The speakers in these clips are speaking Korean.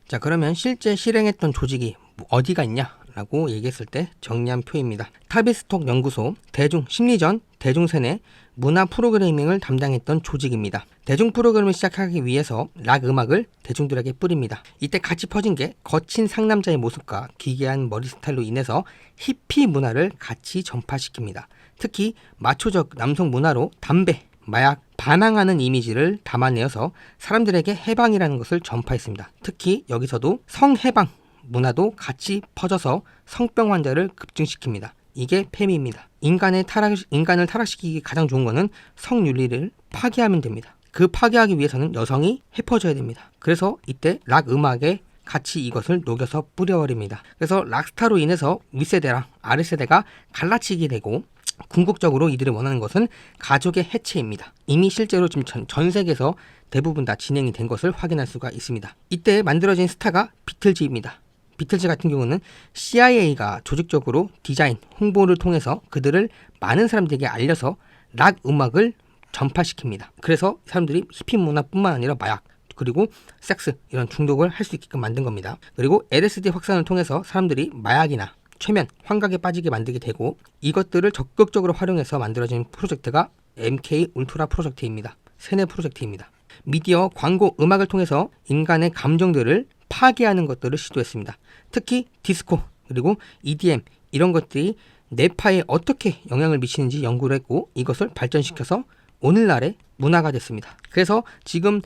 자, 그러면 실제 실행했던 조직이 어디가 있냐라고 얘기했을 때 정리한 표입니다. 타비스톡 연구소, 대중심리전, 대중세뇌, 문화 프로그래밍을 담당했던 조직입니다. 대중 프로그램을 시작하기 위해서 락 음악을 대중들에게 뿌립니다. 이때 같이 퍼진 게 거친 상남자의 모습과 기괴한 머리 스타일로 인해서 히피 문화를 같이 전파시킵니다. 특히 마초적 남성 문화로 담배, 마약, 반항하는 이미지를 담아내어서 사람들에게 해방이라는 것을 전파했습니다. 특히 여기서도 성해방 문화도 같이 퍼져서 성병 환자를 급증시킵니다. 이게 폐미입니다. 인간을 타락시키기 가장 좋은 거는 성윤리를 파괴하면 됩니다. 그 파괴하기 위해서는 여성이 해퍼져야 됩니다. 그래서 이때 락 음악에 같이 이것을 녹여서 뿌려버립니다. 그래서 락스타로 인해서 윗세대랑 아랫세대가 갈라치게 되고 궁극적으로 이들이 원하는 것은 가족의 해체입니다. 이미 실제로 지금 전 세계에서 대부분 다 진행이 된 것을 확인할 수가 있습니다. 이때 만들어진 스타가 비틀즈입니다. 비틀즈 같은 경우는 CIA가 조직적으로 디자인, 홍보를 통해서 그들을 많은 사람들에게 알려서 락 음악을 전파시킵니다. 그래서 사람들이 히피 문화뿐만 아니라 마약, 그리고 섹스 이런 중독을 할 수 있게끔 만든 겁니다. 그리고 LSD 확산을 통해서 사람들이 마약이나 최면, 환각에 빠지게 만들게 되고 이것들을 적극적으로 활용해서 만들어진 프로젝트가 MK 울트라 프로젝트입니다. 세뇌 프로젝트입니다. 미디어, 광고, 음악을 통해서 인간의 감정들을 파괴하는 것들을 시도했습니다. 특히 디스코, 그리고 EDM 이런 것들이 뇌파에 어떻게 영향을 미치는지 연구를 했고 이것을 발전시켜서 오늘날의 문화가 됐습니다. 그래서 지금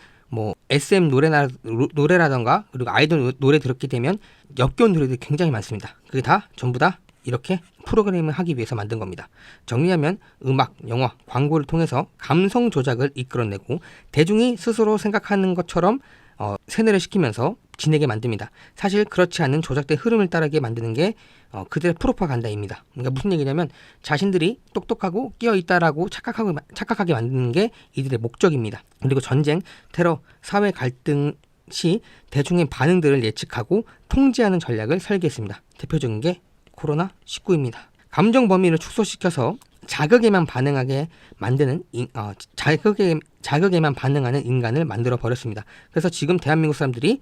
SM 노래라던가 그리고 아이돌 노래 들었게 되면 역겨운 노래들이 굉장히 많습니다. 그게 다 전부 다 이렇게 프로그램을 하기 위해서 만든 겁니다. 정리하면 음악, 영화, 광고를 통해서 감성 조작을 이끌어내고 대중이 스스로 생각하는 것처럼 세뇌를 시키면서 지내게 만듭니다. 사실 그렇지 않은 조작된 흐름을 따르게 만드는 게 그들의 프로파간다입니다. 그러니까 무슨 얘기냐면 자신들이 똑똑하고 끼어있다라고 착각하게 만드는 게 이들의 목적입니다. 그리고 전쟁, 테러, 사회 갈등 시 대중의 반응들을 예측하고 통제하는 전략을 설계했습니다. 대표적인 게 코로나19입니다. 감정 범위를 축소시켜서 자극에만 반응하게 만드는 자극에만 반응하는 인간을 만들어 버렸습니다. 그래서 지금 대한민국 사람들이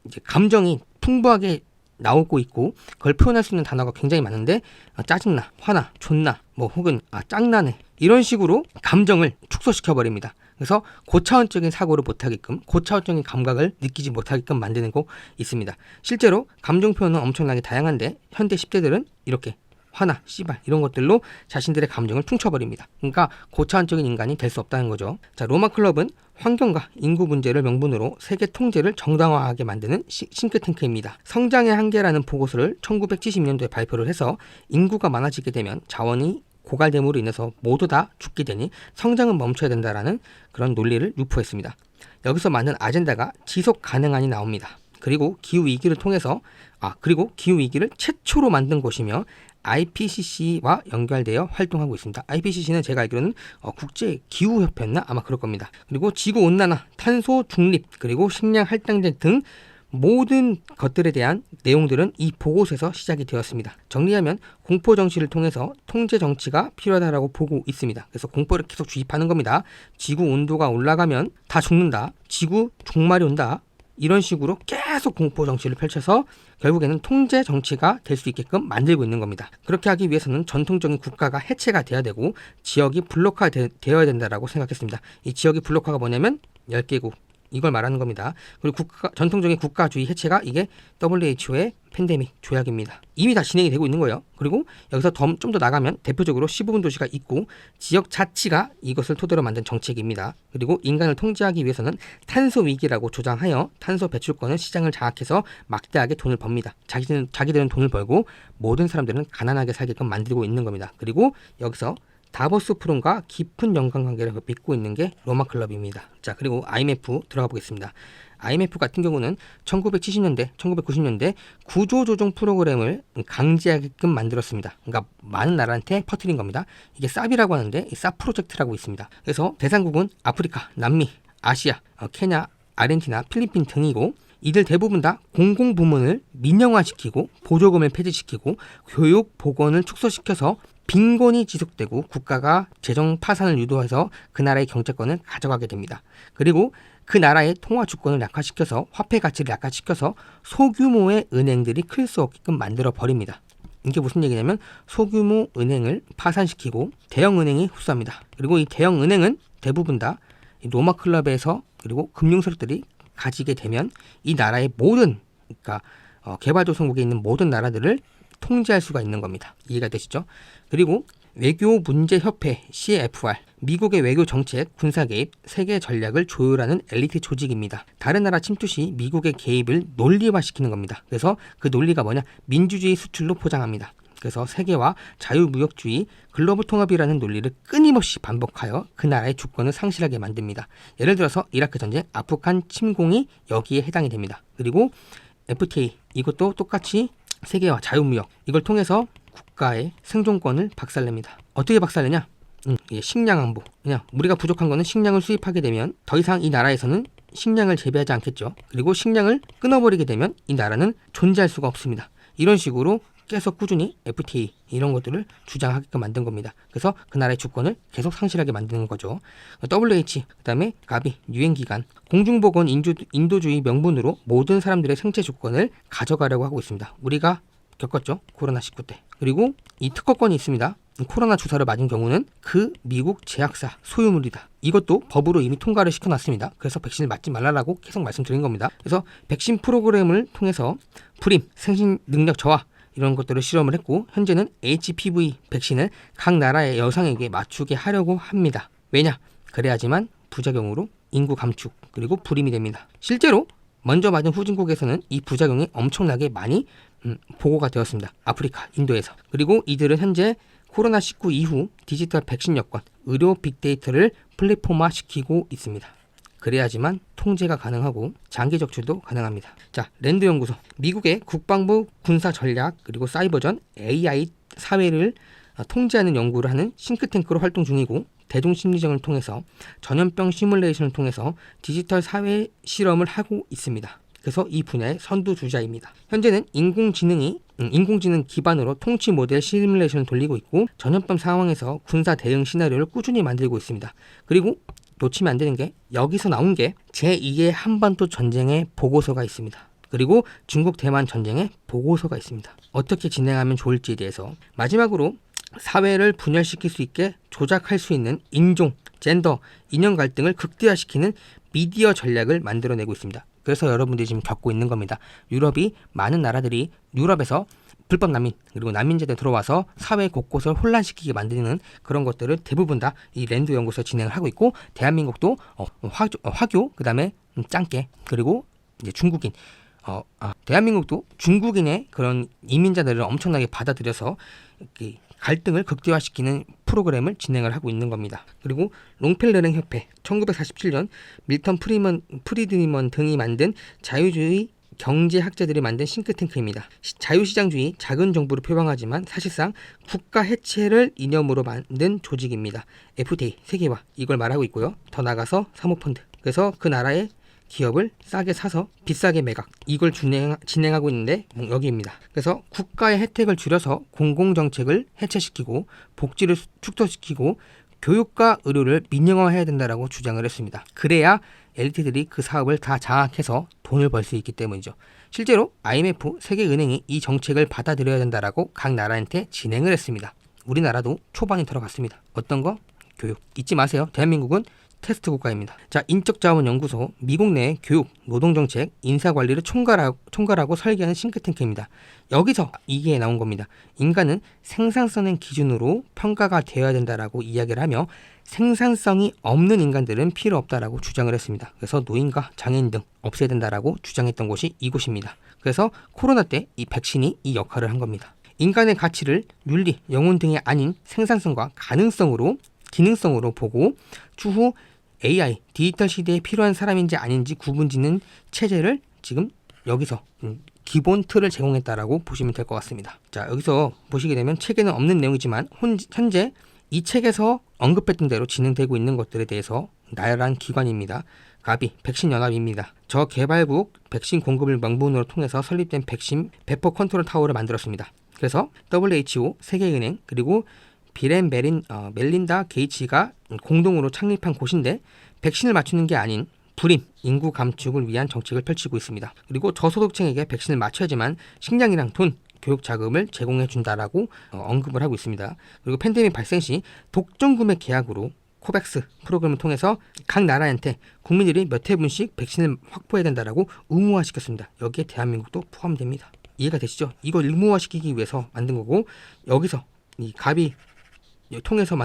이제 감정이 풍부하게 나오고 있고 그걸 표현할 수 있는 단어가 굉장히 많은데 짜증나, 화나, 존나, 혹은 짱나네 이런 식으로 감정을 축소시켜 버립니다. 그래서 고차원적인 사고를 못하게끔 고차원적인 감각을 느끼지 못하게끔 만드는 거 있습니다. 실제로 감정 표현은 엄청나게 다양한데 현대 10대들은 이렇게 화나, 씨발 이런 것들로 자신들의 감정을 퉁쳐버립니다. 그러니까 고차원적인 인간이 될 수 없다는 거죠. 자, 로마클럽은 환경과 인구 문제를 명분으로 세계 통제를 정당화하게 만드는 싱크탱크입니다. 성장의 한계라는 보고서를 1970년도에 발표를 해서 인구가 많아지게 되면 자원이 고갈됨으로 인해서 모두 다 죽게 되니 성장은 멈춰야 된다라는 그런 논리를 유포했습니다. 여기서 만든 아젠다가 지속 가능한이 나옵니다. 그리고 기후 위기를 통해서 그리고 기후 위기를 최초로 만든 곳이며 IPCC와 연결되어 활동하고 있습니다. IPCC는 제가 알기로는 국제 기후 협회였나 아마 그럴 겁니다. 그리고 지구 온난화, 탄소 중립, 그리고 식량 할당제 등 모든 것들에 대한 내용들은 이 보고서에서 시작이 되었습니다. 정리하면 공포 정치를 통해서 통제 정치가 필요하다라고 보고 있습니다. 그래서 공포를 계속 주입하는 겁니다. 지구 온도가 올라가면 다 죽는다. 지구 종말이 온다. 이런 식으로 계속 공포 정치를 펼쳐서 결국에는 통제 정치가 될 수 있게끔 만들고 있는 겁니다. 그렇게 하기 위해서는 전통적인 국가가 해체가 돼야 되고 지역이 블록화되어야 된다라고 생각했습니다. 이 지역이 블록화가 뭐냐면 10개국 이걸 말하는 겁니다. 그리고 전통적인 국가주의 해체가 이게 WHO의 팬데믹 조약입니다. 이미 다 진행이 되고 있는 거예요. 그리고 여기서 좀 더 나가면 대표적으로 15분 도시가 있고 지역 자치가 이것을 토대로 만든 정책입니다. 그리고 인간을 통제하기 위해서는 탄소 위기라고 조장하여 탄소 배출권은 시장을 장악해서 막대하게 돈을 법니다. 자기들은 돈을 벌고 모든 사람들은 가난하게 살게끔 만들고 있는 겁니다. 그리고 여기서 다보스 포럼과 깊은 연관관계를 맺고 있는 게 로마클럽입니다. 자, 그리고 IMF 들어가 보겠습니다. IMF 같은 경우는 1970년대, 1990년대 구조조정 프로그램을 강제하게끔 만들었습니다. 그러니까 많은 나라한테 퍼뜨린 겁니다. 이게 쌉이라고 하는데 이 쌉 프로젝트라고 있습니다. 그래서 대상국은 아프리카, 남미, 아시아, 케냐, 아르헨티나, 필리핀 등이고 이들 대부분 다 공공부문을 민영화시키고 보조금을 폐지시키고 교육, 보건을 축소시켜서 빈곤이 지속되고 국가가 재정 파산을 유도해서 그 나라의 경제권을 가져가게 됩니다. 그리고 그 나라의 통화 주권을 약화시켜서 화폐 가치를 약화시켜서 소규모의 은행들이 클 수 없게끔 만들어 버립니다. 이게 무슨 얘기냐면 소규모 은행을 파산시키고 대형 은행이 흡수합니다. 그리고 이 대형 은행은 대부분 다 로마 클럽에서 그리고 금융 세력들이 가지게 되면 이 나라의 모든 그러니까 개발도상국에 있는 모든 나라들을 통제할 수가 있는 겁니다. 이해가 되시죠? 그리고 외교문제협회 CFR, 미국의 외교 정책, 군사 개입, 세계 전략을 조율하는 엘리트 조직입니다. 다른 나라 침투 시 미국의 개입을 논리화시키는 겁니다. 그래서 그 논리가 뭐냐? 민주주의 수출로 포장합니다. 그래서 세계화, 자유무역주의, 글로벌 통합이라는 논리를 끊임없이 반복하여 그 나라의 주권을 상실하게 만듭니다. 예를 들어서 이라크 전쟁, 아프간 침공이 여기에 해당이 됩니다. 그리고 FTA, 이것도 똑같이 세계화, 자유무역, 이걸 통해서 국가의 생존권을 박살냅니다. 어떻게 박살내냐? 식량 안보. 그냥 우리가 부족한 거는 식량을 수입하게 되면 더 이상 이 나라에서는 식량을 재배하지 않겠죠. 그리고 식량을 끊어버리게 되면 이 나라는 존재할 수가 없습니다. 이런 식으로 계속 꾸준히 FTA 이런 것들을 주장하게끔 만든 겁니다. 그래서 그 나라의 주권을 계속 상실하게 만드는 거죠. WH, 그 다음에 가비, 유엔기관, 공중보건 인도주의 명분으로 모든 사람들의 생체 주권을 가져가려고 하고 있습니다. 우리가 겪었죠. 코로나19 때. 그리고 이 특허권이 있습니다. 코로나 주사를 맞은 경우는 그 미국 제약사 소유물이다. 이것도 법으로 이미 통과를 시켜놨습니다. 그래서 백신을 맞지 말라고 계속 말씀드린 겁니다. 그래서 백신 프로그램을 통해서 불임, 생신 능력 저하 이런 것들을 실험을 했고 현재는 HPV 백신을 각 나라의 여성에게 맞추게 하려고 합니다. 왜냐? 그래야지만 부작용으로 인구 감축 그리고 불임이 됩니다. 실제로 먼저 맞은 후진국에서는 이 부작용이 엄청나게 많이 보고가 되었습니다. 아프리카, 인도에서. 그리고 이들은 현재 코로나19 이후 디지털 백신 여권, 의료 빅데이터를 플랫폼화시키고 있습니다. 그래야지만 통제가 가능하고 장기 적출도 가능합니다. 자, 랜드 연구소. 미국의 국방부 군사 전략 그리고 사이버전 AI 사회를 통제하는 연구를 하는 싱크탱크로 활동 중이고 대중 심리전을 통해서 전염병 시뮬레이션을 통해서 디지털 사회 실험을 하고 있습니다. 그래서 이 분야의 선두주자입니다. 현재는 인공지능 기반으로 통치 모델 시뮬레이션을 돌리고 있고 전염병 상황에서 군사 대응 시나리오를 꾸준히 만들고 있습니다. 그리고 놓치면 안 되는 게 여기서 나온 게 제2의 한반도 전쟁의 보고서가 있습니다. 그리고 중국 대만 전쟁의 보고서가 있습니다. 어떻게 진행하면 좋을지에 대해서 마지막으로 사회를 분열시킬 수 있게 조작할 수 있는 인종, 젠더, 이념 갈등을 극대화시키는 미디어 전략을 만들어내고 있습니다. 그래서 여러분들이 지금 겪고 있는 겁니다. 유럽이 많은 나라들이 유럽에서 불법 난민 그리고 난민자들 들어와서 사회 곳곳을 혼란시키게 만드는 그런 것들을 대부분 다 이 랜드 연구소에 진행을 하고 있고 대한민국도 화교 그다음에 짱깨 그리고 이제 중국인 대한민국도 중국인의 그런 이민자들을 엄청나게 받아들여서 갈등을 극대화시키는 프로그램을 진행을 하고 있는 겁니다. 그리고 롱펠레른 협회 1947년 밀턴 프리드먼 등이 만든 자유주의 경제학자들이 만든 싱크탱크입니다. 자유시장주의, 작은 정부를 표방하지만 사실상 국가 해체를 이념으로 만든 조직입니다. FTA, 세계화 이걸 말하고 있고요. 더 나아가서 사모펀드. 그래서 그 나라의 기업을 싸게 사서 비싸게 매각 이걸 진행하고 있는데 여기입니다. 그래서 국가의 혜택을 줄여서 공공정책을 해체시키고 복지를 축소시키고 교육과 의료를 민영화해야 된다라고 주장을 했습니다. 그래야 엘리트들이 그 사업을 다 장악해서 돈을 벌 수 있기 때문이죠. 실제로 IMF, 세계은행이 이 정책을 받아들여야 된다라고 각 나라한테 진행을 했습니다. 우리나라도 초반에 들어갔습니다. 어떤 거? 교육. 잊지 마세요. 대한민국은 테스트 국가입니다. 자, 인적자원연구소, 미국 내 교육, 노동정책, 인사관리를 총괄하고 설계하는 싱크탱크입니다. 여기서 이게 나온 겁니다. 인간은 생산성의 기준으로 평가가 되어야 된다라고 이야기를 하며 생산성이 없는 인간들은 필요 없다라고 주장을 했습니다. 그래서 노인과 장애인 등 없애야 된다라고 주장했던 곳이 이곳입니다. 그래서 코로나 때 이 백신이 이 역할을 한 겁니다. 인간의 가치를 윤리, 영혼 등이 아닌 생산성과 기능성으로 보고 추후 AI, 디지털 시대에 필요한 사람인지 아닌지 구분짓는 체제를 지금 여기서 기본 틀을 제공했다라고 보시면 될 것 같습니다. 자, 여기서 보시게 되면 책에는 없는 내용이지만 현재 이 책에서 언급했던 대로 진행되고 있는 것들에 대해서 나열한 기관입니다. 가비, 백신연합입니다. 저개발국 백신 공급을 명분으로 통해서 설립된 백신 배포 컨트롤 타워를 만들었습니다. 그래서 WHO, 세계은행, 그리고 멜린다 게이츠가 공동으로 창립한 곳인데 백신을 맞추는 게 아닌 불임, 인구 감축을 위한 정책을 펼치고 있습니다. 그리고 저소득층에게 백신을 맞춰야지만 식량이랑 돈, 교육 자금을 제공해 준다라고 언급을 하고 있습니다. 그리고 팬데믹 발생 시 독점 구매 계약으로 코백스 프로그램을 통해서 각 나라한테 국민들이 몇 회분씩 백신을 확보해야 된다라고 의무화시켰습니다. 여기에 대한민국도 포함됩니다. 이해가 되시죠? 이걸 의무화시키기 위해서 만든 거고, 여기서 이 가비 통해서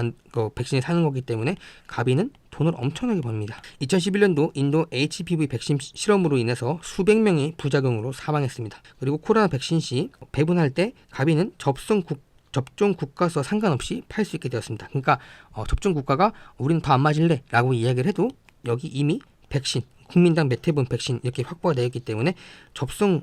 백신을 사는 거기 때문에 가비는 돈을 엄청나게 법니다. 2011년도 인도 HPV 백신 실험으로 인해서 수백 명이 부작용으로 사망했습니다. 그리고 코로나 백신 시 배분할 때 가비는 접종 국가수와 상관없이 팔 수 있게 되었습니다. 그러니까 접종 국가가 우리는 더 안 맞을래 라고 이야기를 해도 여기 이미 백신, 국민당 몇 회분 백신 이렇게 확보가 되어 있기 때문에 접종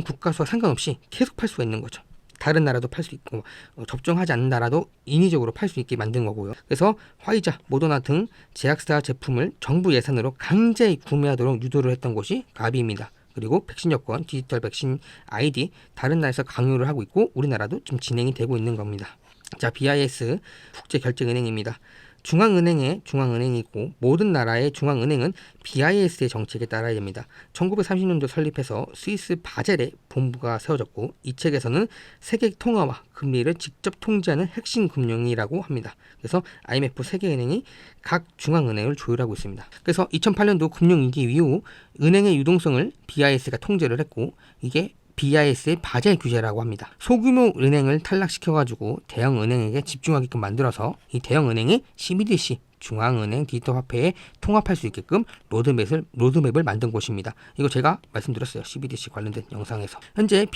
국가수와 상관없이 계속 팔 수가 있는 거죠. 다른 나라도 팔 수 있고 접종하지 않는 나라도 인위적으로 팔 수 있게 만든 거고요. 그래서 화이자, 모더나 등 제약사 제품을 정부 예산으로 강제 구매하도록 유도를 했던 곳이 가비입니다. 그리고 백신 여권, 디지털 백신 아이디 다른 나라에서 강요를 하고 있고 우리나라도 좀 진행이 되고 있는 겁니다. 자, BIS 국제결제은행입니다. 중앙은행의 중앙은행이고 모든 나라의 중앙은행은 BIS의 정책에 따라야 됩니다. 1930년도 설립해서 스위스 바젤에 본부가 세워졌고 이 책에서는 세계 통화와 금리를 직접 통제하는 핵심 금융이라고 합니다. 그래서 IMF 세계은행이 각 중앙은행을 조율하고 있습니다. 그래서 2008년도 금융위기 이후 은행의 유동성을 BIS가 통제를 했고 이게 BIS의 바젤 규제라고 합니다. 소규모 은행을 탈락시켜가지고 대형 은행에게 집중하게끔 만들어서 이 대형 은행이 CBDC 중앙은행 디지털 화폐에 통합할 수 있게끔 로드맵을 만든 곳입니다. 이거 제가 말씀드렸어요. CBDC 관련된 영상에서. 현재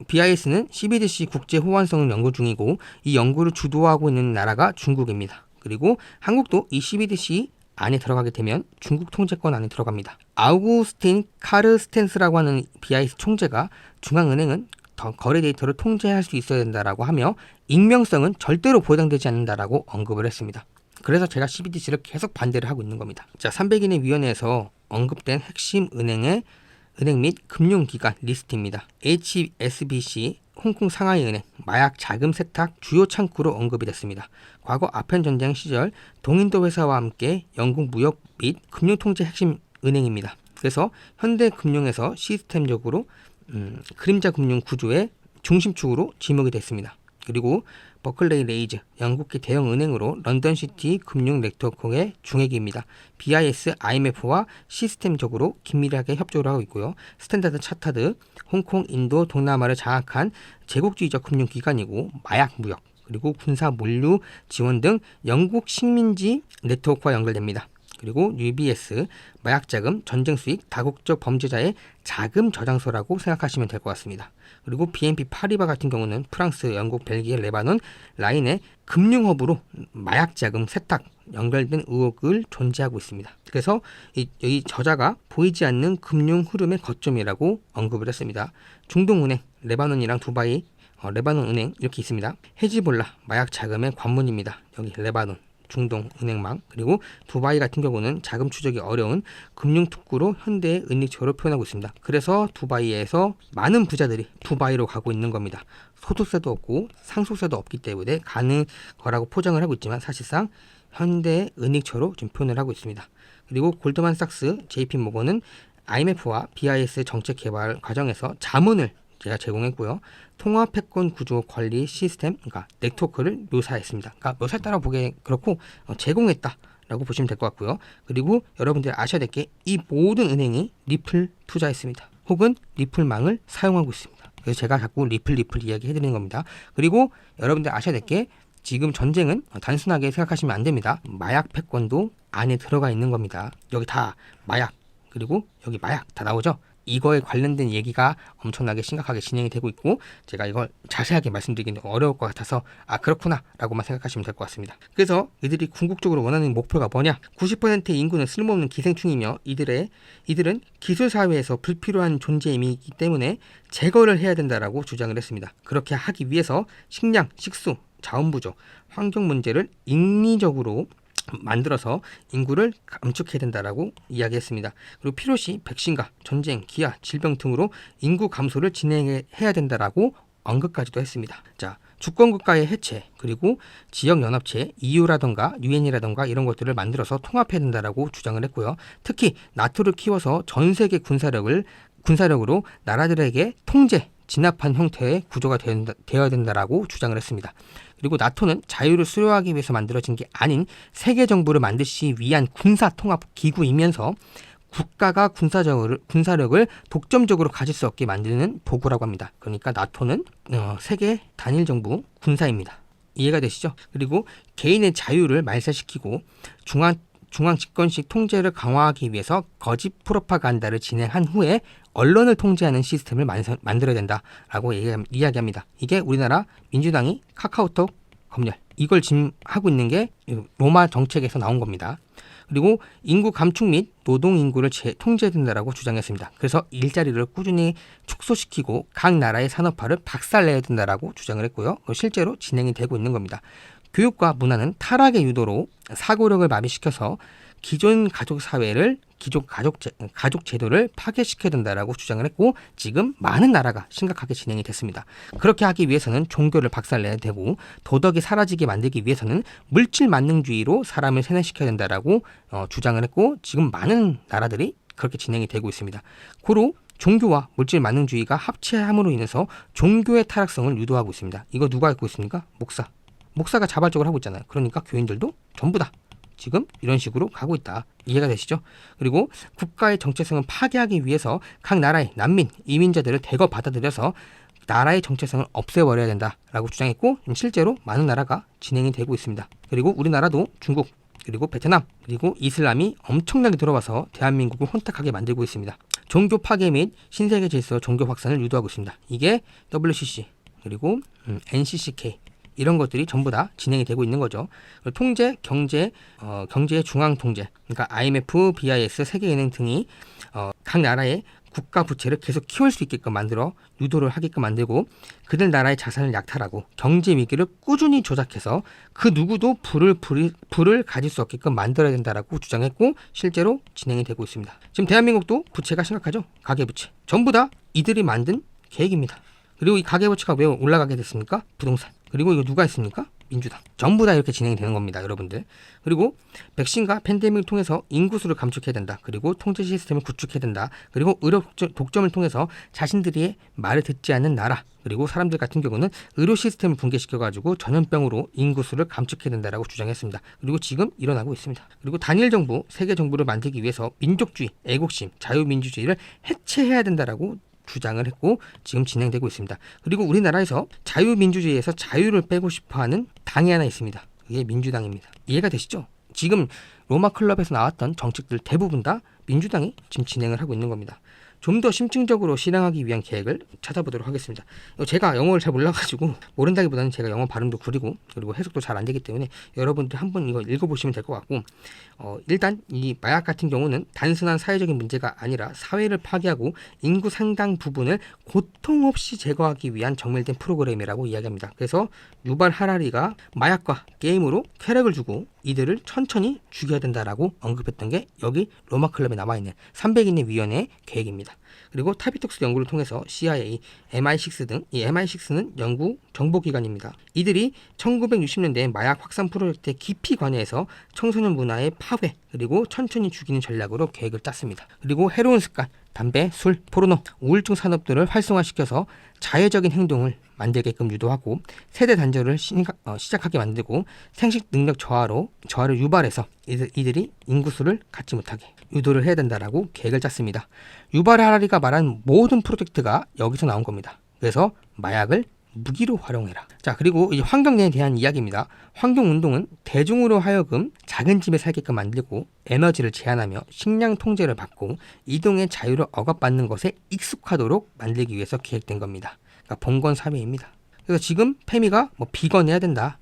BIS는 CBDC 국제 호환성을 연구 중이고 이 연구를 주도하고 있는 나라가 중국입니다. 그리고 한국도 이 CBDC 안에 들어가게 되면 중국 통제권 안에 들어갑니다. 아우구스틴 카르스텐스라고 하는 BIS 총재가 중앙은행은 거래 데이터를 통제할 수 있어야 된다라고 하며 익명성은 절대로 보장되지 않는다라고 언급을 했습니다. 그래서 제가 CBDC를 계속 반대를 하고 있는 겁니다. 자, 300인의 위원회에서 언급된 핵심 은행 및 금융기관 리스트입니다. HSBC, 홍콩 상하이은행, 마약 자금 세탁 주요 창구로 언급이 됐습니다. 과거 아편 전쟁 시절 동인도 회사와 함께 영국 무역 및 금융통제 핵심 은행입니다. 그래서 현대금융에서 시스템적으로 그림자 금융 구조의 중심축으로 지목이 됐습니다. 그리고 버클레이 레이즈, 영국계 대형 은행으로 런던시티 금융 네트워크의 중핵입니다. BIS, IMF와 시스템적으로 긴밀하게 협조를 하고 있고요. 스탠다드 차타드, 홍콩, 인도, 동남아를 장악한 제국주의적 금융기관이고 마약 무역, 그리고 군사 몰류 지원 등 영국 식민지 네트워크와 연결됩니다. 그리고 UBS, 마약자금, 전쟁수익, 다국적 범죄자의 자금 저장소라고 생각하시면 될 것 같습니다. 그리고 BNP 파리바 같은 경우는 프랑스, 영국, 벨기에, 레바논 라인의 금융허브로 마약자금 세탁 연결된 의혹을 존재하고 있습니다. 그래서 이 저자가 보이지 않는 금융 흐름의 거점이라고 언급을 했습니다. 중동은행, 레바논이랑 두바이, 레바논 은행 이렇게 있습니다. 헤지볼라, 마약 자금의 관문입니다. 여기 레바논. 중동 은행망, 그리고 두바이 같은 경우는 자금 추적이 어려운 금융특구로 현대의 은닉처로 표현하고 있습니다. 그래서 두바이에서 많은 부자들이 두바이로 가고 있는 겁니다. 소득세도 없고 상속세도 없기 때문에 가는 거라고 포장을 하고 있지만 사실상 현대의 은닉처로 좀 표현을 하고 있습니다. 그리고 골드만삭스, JP모건은 IMF와 BIS 정책 개발 과정에서 자문을 제가 제공했고요. 통합 패권 구조 관리 시스템, 그러니까 네트워크를 묘사했습니다. 그러니까 묘사했다라고 보기에 그렇고 제공했다라고 보시면 될 것 같고요. 그리고 여러분들이 아셔야 될 게 이 모든 은행이 리플 투자했습니다. 혹은 리플망을 사용하고 있습니다. 그래서 제가 자꾸 리플 이야기 해드리는 겁니다. 그리고 여러분들 아셔야 될 게 지금 전쟁은 단순하게 생각하시면 안 됩니다. 마약 패권도 안에 들어가 있는 겁니다. 여기 다 마약, 그리고 여기 마약 다 나오죠. 이거에 관련된 얘기가 엄청나게 심각하게 진행이 되고 있고 제가 이걸 자세하게 말씀드리기는 어려울 것 같아서 그렇구나 라고만 생각하시면 될 것 같습니다. 그래서 이들이 궁극적으로 원하는 목표가 뭐냐? 90%의 인구는 쓸모없는 기생충이며 이들은 기술사회에서 불필요한 존재이기 때문에 제거를 해야 된다라고 주장을 했습니다. 그렇게 하기 위해서 식량, 식수, 자원 부족, 환경 문제를 인위적으로 만들어서 인구를 감축해야 된다라고 이야기했습니다. 그리고 필요시 백신과 전쟁, 기아, 질병 등으로 인구 감소를 진행해야 된다라고 언급까지도 했습니다. 자, 주권국가의 해체, 그리고 지역연합체, EU라던가 유엔이라던가 이런 것들을 만들어서 통합해야 된다라고 주장을 했고요. 특히 나토를 키워서 전 세계 군사력으로 나라들에게 통제, 진압한 형태의 구조가 되어야 된다라고 주장을 했습니다. 그리고 나토는 자유를 수호하기 위해서 만들어진 게 아닌 세계 정부를 만드시 위한 군사 통합 기구이면서 국가가 군사력을 독점적으로 가질 수 없게 만드는 도구라고 합니다. 그러니까 나토는 세계 단일 정부 군사입니다. 이해가 되시죠? 그리고 개인의 자유를 말살시키고 중앙 집권식 통제를 강화하기 위해서 거짓 프로파간다를 진행한 후에 언론을 통제하는 시스템을 만들어야 된다라고 이야기합니다. 이게 우리나라 민주당이 카카오톡 검열 이걸 지금 하고 있는 게 로마 정책에서 나온 겁니다. 그리고 인구 감축 및 노동 인구를 통제해야 된다라고 주장했습니다. 그래서 일자리를 꾸준히 축소시키고 각 나라의 산업화를 박살내야 된다라고 주장을 했고요. 실제로 진행이 되고 있는 겁니다. 교육과 문화는 타락의 유도로 사고력을 마비시켜서 기존 가족 사회를 가족 제도를 파괴시켜야 된다라고 주장을 했고 지금 많은 나라가 심각하게 진행이 됐습니다. 그렇게 하기 위해서는 종교를 박살내야 되고 도덕이 사라지게 만들기 위해서는 물질 만능주의로 사람을 세뇌시켜야 된다라고 주장을 했고 지금 많은 나라들이 그렇게 진행이 되고 있습니다. 고로 종교와 물질 만능주의가 합체함으로 인해서 종교의 타락성을 유도하고 있습니다. 이거 누가 갖고 있습니까? 목사가 자발적으로 하고 있잖아요. 그러니까 교인들도 전부 다 지금 이런 식으로 가고 있다. 이해가 되시죠? 그리고 국가의 정체성을 파괴하기 위해서 각 나라의 난민, 이민자들을 대거 받아들여서 나라의 정체성을 없애버려야 된다라고 주장했고 실제로 많은 나라가 진행이 되고 있습니다. 그리고 우리나라도 중국, 그리고 베트남, 그리고 이슬람이 엄청나게 들어와서 대한민국을 혼탁하게 만들고 있습니다. 종교 파괴 및 신세계 질서 종교 확산을 유도하고 있습니다. 이게 WCC, 그리고 NCCK 이런 것들이 전부 다 진행이 되고 있는 거죠. 통제, 경제의 중앙 통제, 그러니까 IMF, BIS, 세계은행 등이 각 나라의 국가 부채를 계속 키울 수 있게끔 만들어 유도를 하게끔 만들고 그들 나라의 자산을 약탈하고 경제 위기를 꾸준히 조작해서 그 누구도 불을 가질 수 없게끔 만들어야 된다라고 주장했고 실제로 진행이 되고 있습니다. 지금 대한민국도 부채가 심각하죠. 가계부채. 전부 다 이들이 만든 계획입니다. 그리고 이 가계부채가 왜 올라가게 됐습니까? 부동산. 그리고 이거 누가 했습니까? 민주당. 전부 다 이렇게 진행이 되는 겁니다, 여러분들. 그리고 백신과 팬데믹을 통해서 인구수를 감축해야 된다. 그리고 통제 시스템을 구축해야 된다. 그리고 의료 독점을 통해서 자신들의 말을 듣지 않는 나라, 그리고 사람들 같은 경우는 의료 시스템을 붕괴시켜가지고 전염병으로 인구수를 감축해야 된다라고 주장했습니다. 그리고 지금 일어나고 있습니다. 그리고 단일 정부, 세계 정부를 만들기 위해서 민족주의, 애국심, 자유민주주의를 해체해야 된다라고 주장을 했고 지금 진행되고 있습니다. 그리고 우리나라에서 자유민주주의에서 자유를 빼고 싶어하는 당이 하나 있습니다. 그게 민주당입니다. 이해가 되시죠? 지금 로마 클럽에서 나왔던 정책들 대부분 다 민주당이 지금 진행을 하고 있는 겁니다. 좀 더 심층적으로 실행하기 위한 계획을 찾아보도록 하겠습니다. 제가 영어를 잘 몰라가지고 모른다기보다는 제가 영어 발음도 구리고 그리고 해석도 잘 안 되기 때문에 여러분들 한번 이거 읽어보시면 될 것 같고 일단 이 마약 같은 경우는 단순한 사회적인 문제가 아니라 사회를 파괴하고 인구 상당 부분을 고통 없이 제거하기 위한 정밀된 프로그램이라고 이야기합니다. 그래서 유발 하라리가 마약과 게임으로 쾌락을 주고 이들을 천천히 죽여야 된다라고 언급했던 게 여기 로마 클럽에 남아있는 300인의 위원회의 계획입니다. 그리고 타비톡스 연구를 통해서 CIA, MI6 등 이 MI6는 연구 정보기관입니다. 이들이 1960년대 마약 확산 프로젝트에 깊이 관여해서 청소년 문화의 파괴 그리고 천천히 죽이는 전략으로 계획을 짰습니다. 그리고 해로운 습관, 담배, 술, 포르노, 우울증 산업들을 활성화시켜서 자해적인 행동을 만들게끔 유도하고 세대 단절을 시작하게 만들고 생식 능력 저하를 유발해서 이들이 인구수를 갖지 못하게 유도를 해야 된다라고 계획을 짰습니다. 유발 하라리가 말한 모든 프로젝트가 여기서 나온 겁니다. 그래서 마약을 무기로 활용해라. 자, 그리고 이 환경에 대한 이야기입니다. 환경운동은 대중으로 하여금 작은 집에 살게끔 만들고 에너지를 제한하며 식량 통제를 받고 이동의 자유를 억압받는 것에 익숙하도록 만들기 위해서 계획된 겁니다. 그러니까 봉건 사회입니다. 그래서 지금 페미가 비건 해야 된다.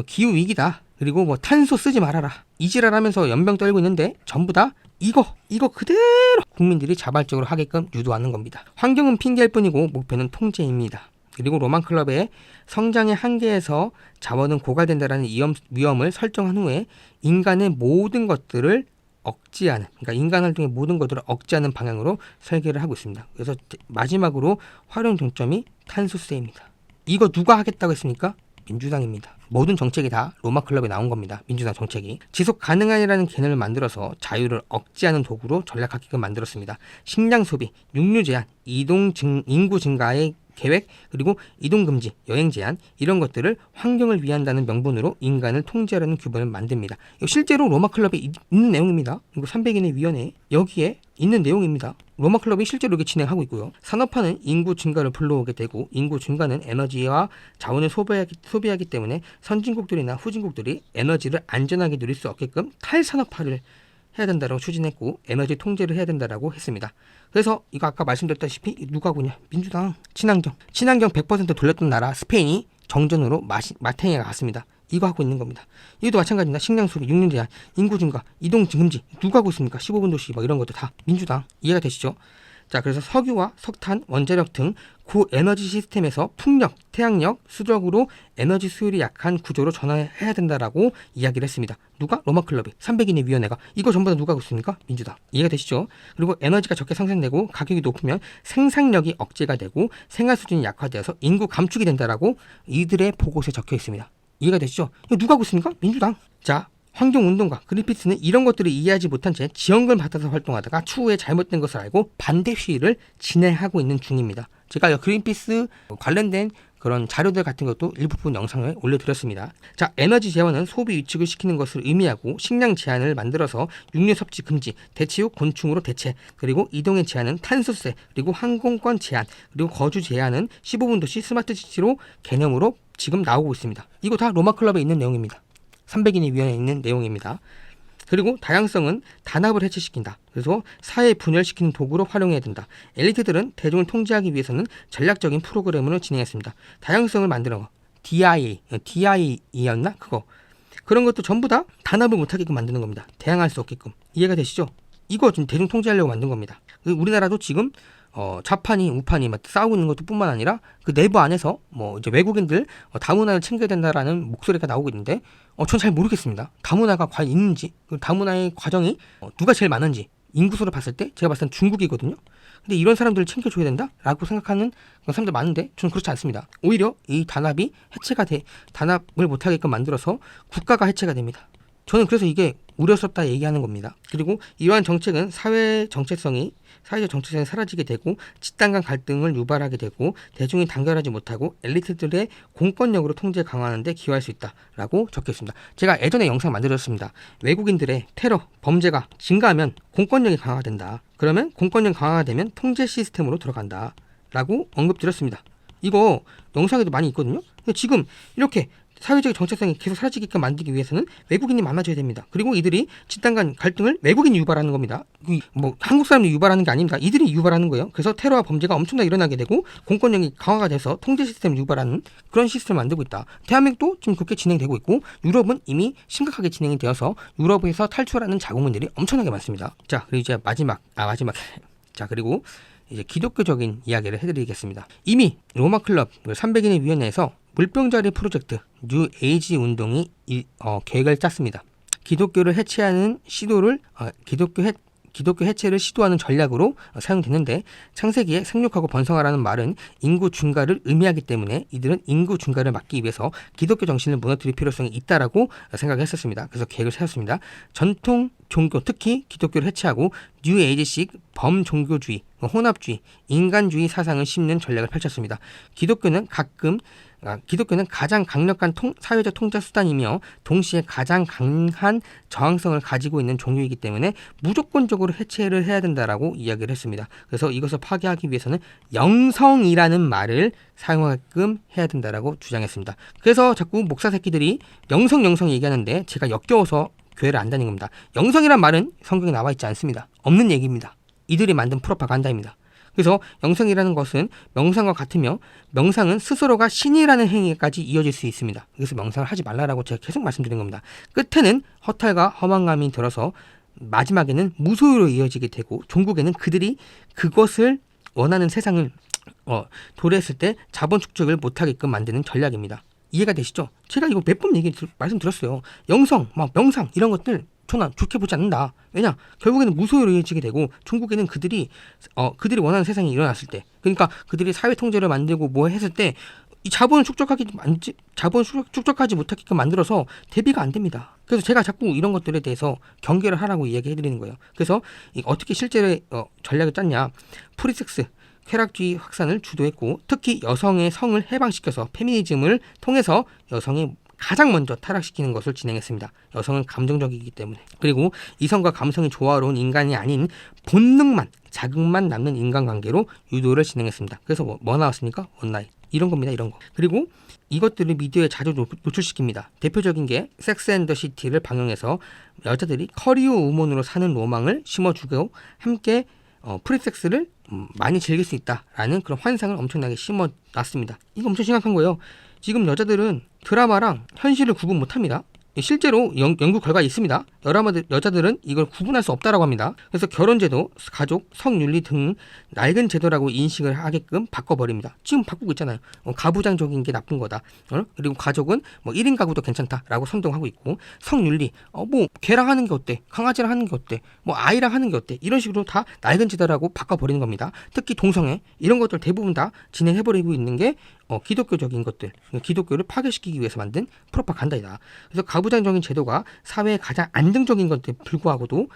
기후 위기다. 그리고 탄소 쓰지 말아라. 이지랄하면서 연병 떨고 있는데 전부 다 이거 그대로 국민들이 자발적으로 하게끔 유도하는 겁니다. 환경은 핑계일 뿐이고 목표는 통제입니다. 그리고 로만 클럽의 성장의 한계에서 자원은 고갈된다라는 위험을 설정한 후에 인간의 모든 것들을 억제하는, 그러니까 인간 활동의 모든 것들을 억제하는 방향으로 설계를 하고 있습니다. 그래서 마지막으로 활용 중점이 탄소세입니다. 이거 누가 하겠다고 했습니까? 민주당입니다. 모든 정책이 다 로마 클럽에 나온 겁니다. 민주당 정책이. 지속 가능한이라는 개념을 만들어서 자유를 억제하는 도구로 전략하게끔 만들었습니다. 식량 소비, 육류 제한, 인구 증가의 계획, 그리고 이동 금지, 여행 제한 이런 것들을 환경을 위한다는 명분으로 인간을 통제하려는 규범을 만듭니다. 이거 실제로 로마 클럽에 있는 내용입니다. 이거 300인의 위원회 여기에 있는 내용입니다. 로마 클럽이 실제로 이렇게 진행하고 있고요. 산업화는 인구 증가를 불러오게 되고 인구 증가는 에너지와 자원을 소비하기 때문에 선진국들이나 후진국들이 에너지를 안전하게 누릴 수 없게끔 탈산업화를 해야 된다고 추진했고 에너지 통제를 해야 된다고 했습니다. 그래서 이거 아까 말씀드렸다시피 누가 하고냐? 민주당. 친환경 100% 돌렸던 나라 스페인이 정전으로 마탱이가 갔습니다. 이거 하고 있는 겁니다. 이것도 마찬가지입니다. 식량 소비, 육류 제한, 인구 증가, 이동 금지 누가 하고 있습니까? 15분 도시 막 이런 것도 다 민주당. 이해가 되시죠? 자, 그래서 석유와 석탄, 원자력 등 고에너지 시스템에서 풍력, 태양력, 수력으로 에너지 수율이 약한 구조로 전환해야 된다라고 이야기를 했습니다. 누가? 로마 클럽이 300인의 위원회가. 이거 전부 다 누가 하고 있습니까? 민주당. 이해가 되시죠? 그리고 에너지가 적게 생산되고 가격이 높으면 생산력이 억제가 되고 생활 수준이 약화되어서 인구 감축이 된다라고 이들의 보고서에 적혀 있습니다. 이해가 되시죠? 이거 누가 하고 있습니까? 민주당. 자, 환경운동가 그린피스는 이런 것들을 이해하지 못한 채 지원금을 받아서 활동하다가 추후에 잘못된 것을 알고 반대 시위를 진행하고 있는 중입니다. 제가 그린피스 관련된 그런 자료들 같은 것도 일부분 영상을 올려드렸습니다. 자, 에너지 재원은 소비 위축을 시키는 것을 의미하고 식량 제한을 만들어서 육류 섭취 금지, 대체육 곤충으로 대체, 그리고 이동의 제한은 탄소세, 그리고 항공권 제한, 그리고 거주 제한은 15분 도시 스마트 시티로 개념으로 지금 나오고 있습니다. 이거 다 로마 클럽에 있는 내용입니다. 300인의 위원회에 있는 내용입니다. 그리고 다양성은 단합을 해체시킨다. 그래서 사회 분열시키는 도구로 활용해야 된다. 엘리트들은 대중을 통제하기 위해서는 전략적인 프로그램을 진행했습니다. 다양성을 만드는 거. DIE였나? 그거. 그런 것도 전부 다 단합을 못하게끔 만드는 겁니다. 대항할 수 없게끔. 이해가 되시죠? 이거 좀 대중 통제하려고 만든 겁니다. 우리나라도 지금 좌판이 우판이 막 싸우고 있는 것도 뿐만 아니라 그 내부 안에서 뭐 이제 외국인들 다문화를 챙겨야 된다라는 목소리가 나오고 있는데 전 잘 모르겠습니다. 다문화가 과연 있는지, 그 다문화의 과정이 누가 제일 많은지 인구수로 봤을 때 제가 봤을 땐 중국이거든요. 근데 이런 사람들을 챙겨줘야 된다라고 생각하는 사람들 많은데 저는 그렇지 않습니다. 오히려 이 단합이 단합을 못하게끔 만들어서 국가가 해체가 됩니다. 저는 그래서 이게 우려스럽다 얘기하는 겁니다. 그리고 이러한 정책은 사회적 정체성이 사라지게 되고 집단 간 갈등을 유발하게 되고 대중이 단결하지 못하고 엘리트들의 공권력으로 통제 강화하는 데 기여할 수 있다라고 적혀 있습니다. 제가 예전에 영상 만들었습니다. 외국인들의 테러, 범죄가 증가하면 공권력이 강화가 된다. 그러면 공권력 강화가 되면 통제 시스템으로 들어간다. 라고 언급드렸습니다. 이거 영상에도 많이 있거든요. 근데 지금 이렇게 사회적 정체성이 계속 사라지게끔 만들기 위해서는 외국인이 많아져야 됩니다. 그리고 이들이 집단 간 갈등을 외국인이 유발하는 겁니다. 뭐 한국 사람들이 유발하는 게 아닙니다. 이들이 유발하는 거예요. 그래서 테러와 범죄가 엄청나게 일어나게 되고 공권력이 강화가 돼서 통제 시스템을 유발하는 그런 시스템을 만들고 있다. 대한민국도 지금 그렇게 진행되고 있고 유럽은 이미 심각하게 진행이 되어서 유럽에서 탈출하는 자국민들이 엄청나게 많습니다. 자, 그리고 이제 마지막. 자, 그리고 이제 기독교적인 이야기를 해드리겠습니다. 이미 로마 클럽 300인의 위원회에서 물병자리 프로젝트 뉴 에이지 운동이 계획을 짰습니다. 기독교를 해체하는 시도를 기독교 해체를 시도하는 전략으로 사용됐는데 창세기에 생육하고 번성하라는 말은 인구 증가를 의미하기 때문에 이들은 인구 증가를 막기 위해서 기독교 정신을 무너뜨릴 필요성이 있다라고 생각했었습니다. 그래서 계획을 세웠습니다. 전통 종교, 특히 기독교를 해체하고 뉴 에이지식 범종교주의, 혼합주의, 인간주의 사상을 심는 전략을 펼쳤습니다. 기독교는 가장 강력한 사회적 통제 수단이며 동시에 가장 강한 저항성을 가지고 있는 종교이기 때문에 무조건적으로 해체를 해야 된다라고 이야기를 했습니다. 그래서 이것을 파괴하기 위해서는 영성이라는 말을 사용하게끔 해야 된다라고 주장했습니다. 그래서 자꾸 목사 새끼들이 영성 얘기하는데 제가 역겨워서 교회를 안 다니는 겁니다. 영성이란 말은 성경에 나와 있지 않습니다. 없는 얘기입니다. 이들이 만든 프로파간다입니다. 그래서 영성이라는 것은 명상과 같으며 명상은 스스로가 신이라는 행위까지 이어질 수 있습니다. 그래서 명상을 하지 말라라고 제가 계속 말씀드린 겁니다. 끝에는 허탈과 허망감이 들어서 마지막에는 무소유로 이어지게 되고 종국에는 그들이 그것을 원하는 세상을 도래했을 때 자본 축적을 못하게끔 만드는 전략입니다. 이해가 되시죠? 제가 이거 몇 번 말씀드렸어요. 영성, 명상 이런 것들 저는 좋게 보지 않는다. 왜냐? 결국에는 무소유로 이어지게 되고 중국에는 그들이 원하는 세상이 일어났을 때, 그러니까 그들이 사회 통제를 만들고 뭐 했을 때 이 자본을 축적하지 못하게끔 만들어서 대비가 안 됩니다. 그래서 제가 자꾸 이런 것들에 대해서 경계를 하라고 이야기해드리는 거예요. 그래서 어떻게 실제로 전략을 짰냐? 프리섹스 쾌락주의 확산을 주도했고, 특히 여성의 성을 해방시켜서 페미니즘을 통해서 여성의 가장 먼저 타락시키는 것을 진행했습니다. 여성은 감정적이기 때문에. 그리고 이성과 감성이 조화로운 인간이 아닌 본능만, 자극만 남는 인간관계로 유도를 진행했습니다. 그래서 뭐 나왔습니까? 원나잇. 이런 겁니다. 이런 거. 그리고 이것들을 미디어에 자주 노출시킵니다. 대표적인 게 섹스 앤 더 시티를 방영해서 여자들이 커리어 우먼으로 사는 로망을 심어주고 함께 프리섹스를 많이 즐길 수 있다라는 그런 환상을 엄청나게 심어놨습니다. 이거 엄청 심각한 거예요. 지금 여자들은 드라마랑 현실을 구분 못합니다. 실제로 연구 결과 있습니다. 여자들은 이걸 구분할 수 없다라고 합니다. 그래서 결혼제도, 가족, 성윤리 등 낡은 제도라고 인식을 하게끔 바꿔버립니다. 지금 바꾸고 있잖아요. 가부장적인 게 나쁜 거다. 그리고 가족은 1인 가구도 괜찮다라고 선동하고 있고, 성윤리, 개랑 하는 게 어때? 강아지랑 하는 게 어때? 아이랑 하는 게 어때? 이런 식으로 다 낡은 제도라고 바꿔버리는 겁니다. 특히 동성애, 이런 것들 대부분 다 진행해버리고 있는 게 기독교적인 것들, 기독교를 파괴시키기 위해서 만든 프로파간다이다. 그래서 가부장적인 제도가 사회의 가장 안정적인 것에 불구하고도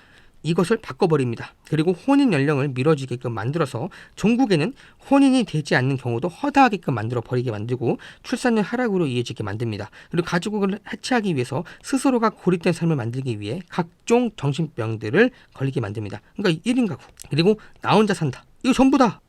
이것을 바꿔버립니다. 그리고 혼인 연령을 미뤄지게끔 만들어서 종국에는 혼인이 되지 않는 경우도 허다하게끔 만들어 버리게 만들고 출산율 하락으로 이어지게 만듭니다. 그리고 가족을 해체하기 위해서 스스로가 고립된 삶을 만들기 위해 각종 정신병들을 걸리게 만듭니다. 그러니까 1인 가구, 그리고 나 혼자 산다. 이거 전부 다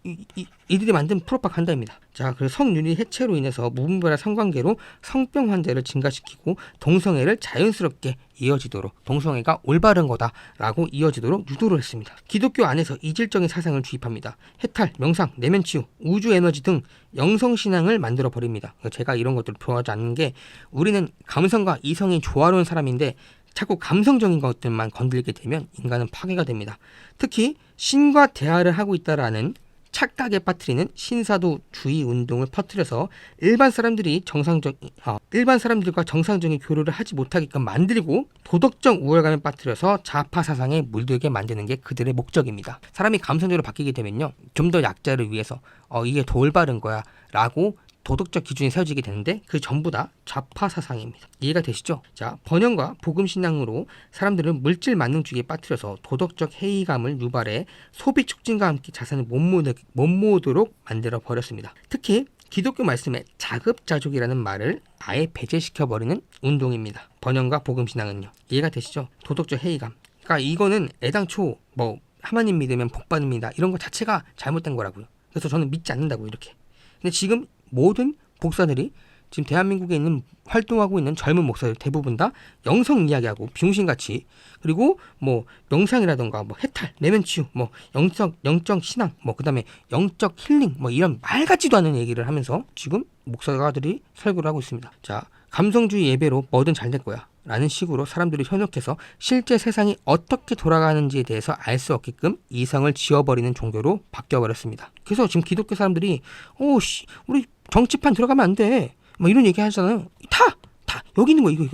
이들이 만든 프로파간다입니다. 자, 그래서 성윤리 해체로 인해서 무분별한 성관계로 성병 환자를 증가시키고 동성애를 자연스럽게 이어지도록, 동성애가 올바른 거다라고 이어지도록 유도를 했습니다. 기독교 안에서 이질적인 사상을 주입합니다. 해탈, 명상, 내면치유, 우주에너지 등 영성신앙을 만들어 버립니다. 제가 이런 것들을 좋아하지 않는 게, 우리는 감성과 이성이 조화로운 사람인데 자꾸 감성적인 것들만 건들게 되면 인간은 파괴가 됩니다. 특히 신과 대화를 하고 있다라는 착각에 빠뜨리는 신사도주의 운동을 퍼뜨려서 일반 사람들과 정상적인 교류를 하지 못하게끔 만들고, 도덕적 우월감에 빠뜨려서 좌파 사상에 물들게 만드는 게 그들의 목적입니다. 사람이 감성적으로 바뀌게 되면요, 좀 더 약자를 위해서 이게 더 올바른 거야 라고 도덕적 기준이 세워지게 되는데, 그 전부 다 좌파 사상입니다. 이해가 되시죠? 자, 번영과 복음신앙으로 사람들은 물질 만능주의에 빠뜨려서 도덕적 회의감을 유발해 소비 촉진과 함께 자산을 못 모으도록 만들어 버렸습니다. 특히 기독교 말씀에 자급자족이라는 말을 아예 배제시켜버리는 운동입니다. 번영과 복음신앙은요. 이해가 되시죠? 도덕적 회의감. 그러니까 이거는 애당초 하나님 믿으면 복 받습니다, 이런 것 자체가 잘못된 거라고요. 그래서 저는 믿지 않는다고, 이렇게. 근데 지금 모든 목사들이, 지금 대한민국에 있는 활동하고 있는 젊은 목사들 대부분 다 영성 이야기하고 비용신같이, 그리고 명상이라던가 해탈, 내면치유, 영적 신앙, 그다음에 영적 힐링, 이런 말 같지도 않은 얘기를 하면서 지금 목사들이 설교를 하고 있습니다. 자, 감성주의 예배로 뭐든 잘 될 거야 라는 식으로 사람들이 현혹해서 실제 세상이 어떻게 돌아가는지에 대해서 알 수 없게끔 이성을 지워버리는 종교로 바뀌어버렸습니다. 그래서 지금 기독교 사람들이 우리 정치판 들어가면 안 돼, 이런 얘기 하잖아요. 다 여기 있는 거 이거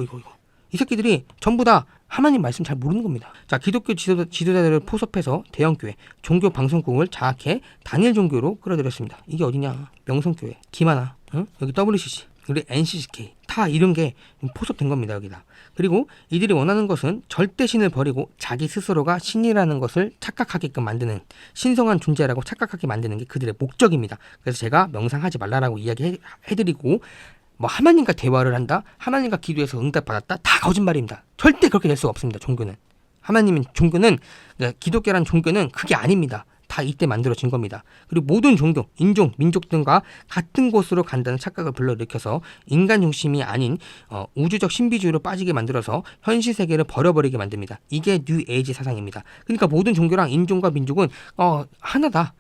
이 새끼들이 전부 다 하나님 말씀 잘 모르는 겁니다. 자, 기독교 지도자들을 포섭해서 대형교회, 종교 방송국을 장악해 단일 종교로 끌어들였습니다. 이게 어디냐? 명성교회, 김하나, 여기 WCC, 우리 NCCK 다 이런 게 포섭된 겁니다, 여기다. 그리고 이들이 원하는 것은 절대 신을 버리고 자기 스스로가 신이라는 것을 착각하게끔 만드는, 신성한 존재라고 착각하게 만드는 게 그들의 목적입니다. 그래서 제가 명상하지 말라라고 이야기해드리고, 하나님과 대화를 한다, 하나님과 기도해서 응답받았다, 다 거짓말입니다. 절대 그렇게 될 수가 없습니다. 종교는, 기독교라는 종교는 그게 아닙니다. 다 이때 만들어진 겁니다. 그리고 모든 종교, 인종, 민족 등과 같은 곳으로 간다는 착각을 불러일으켜서 인간 중심이 아닌 우주적 신비주의로 빠지게 만들어서 현실 세계를 버려버리게 만듭니다. 이게 뉴 에이지 사상입니다. 그러니까 모든 종교랑 인종과 민족은 하나다.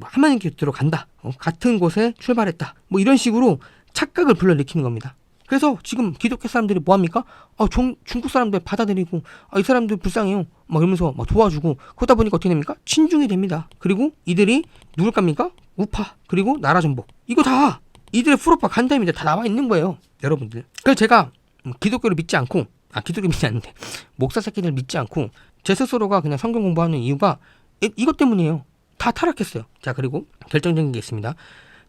하나님께 들어간다. 같은 곳에 출발했다. 이런 식으로 착각을 불러일으키는 겁니다. 그래서 지금 기독교 사람들이 뭐합니까? 중국 사람들 받아들이고, 이 사람들 불쌍해요, 이러면서 도와주고, 그러다 보니까 어떻게 됩니까? 친중이 됩니다. 그리고 이들이 누굴 깝니까? 우파, 그리고 나라 전복, 이거 다 이들의 프로파간다입니다. 다 나와 있는 거예요, 여러분들. 그래서 제가 기독교를 믿지 않고, 기독교 믿지 않는데 목사 새끼들 믿지 않고 제 스스로가 그냥 성경 공부하는 이유가 이것 때문이에요. 다 타락했어요. 자, 그리고 결정적인 게 있습니다.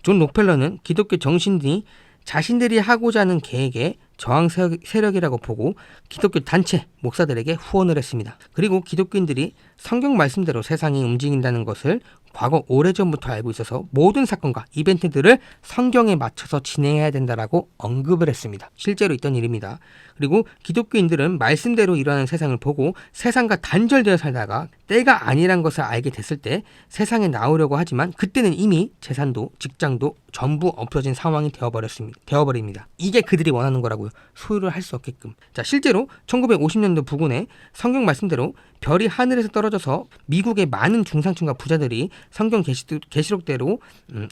존 록펠러는 기독교 정신이 자신들이 하고자 하는 계획의 저항 세력이라고 보고 기독교 단체 목사들에게 후원을 했습니다. 그리고 기독교인들이 성경 말씀대로 세상이 움직인다는 것을 과거 오래전부터 알고 있어서 모든 사건과 이벤트들을 성경에 맞춰서 진행해야 된다라고 언급을 했습니다. 실제로 있던 일입니다. 그리고 기독교인들은 말씀대로 일어나는 세상을 보고 세상과 단절되어 살다가 때가 아니란 것을 알게 됐을 때 세상에 나오려고 하지만 그때는 이미 재산도 직장도 전부 없어진 상황이 되어버립니다. 이게 그들이 원하는 거라고요. 소유를 할 수 없게끔. 자, 실제로 1950년도 부근에 성경 말씀대로 별이 하늘에서 떨어져서 미국의 많은 중상층과 부자들이 성경 계시록대로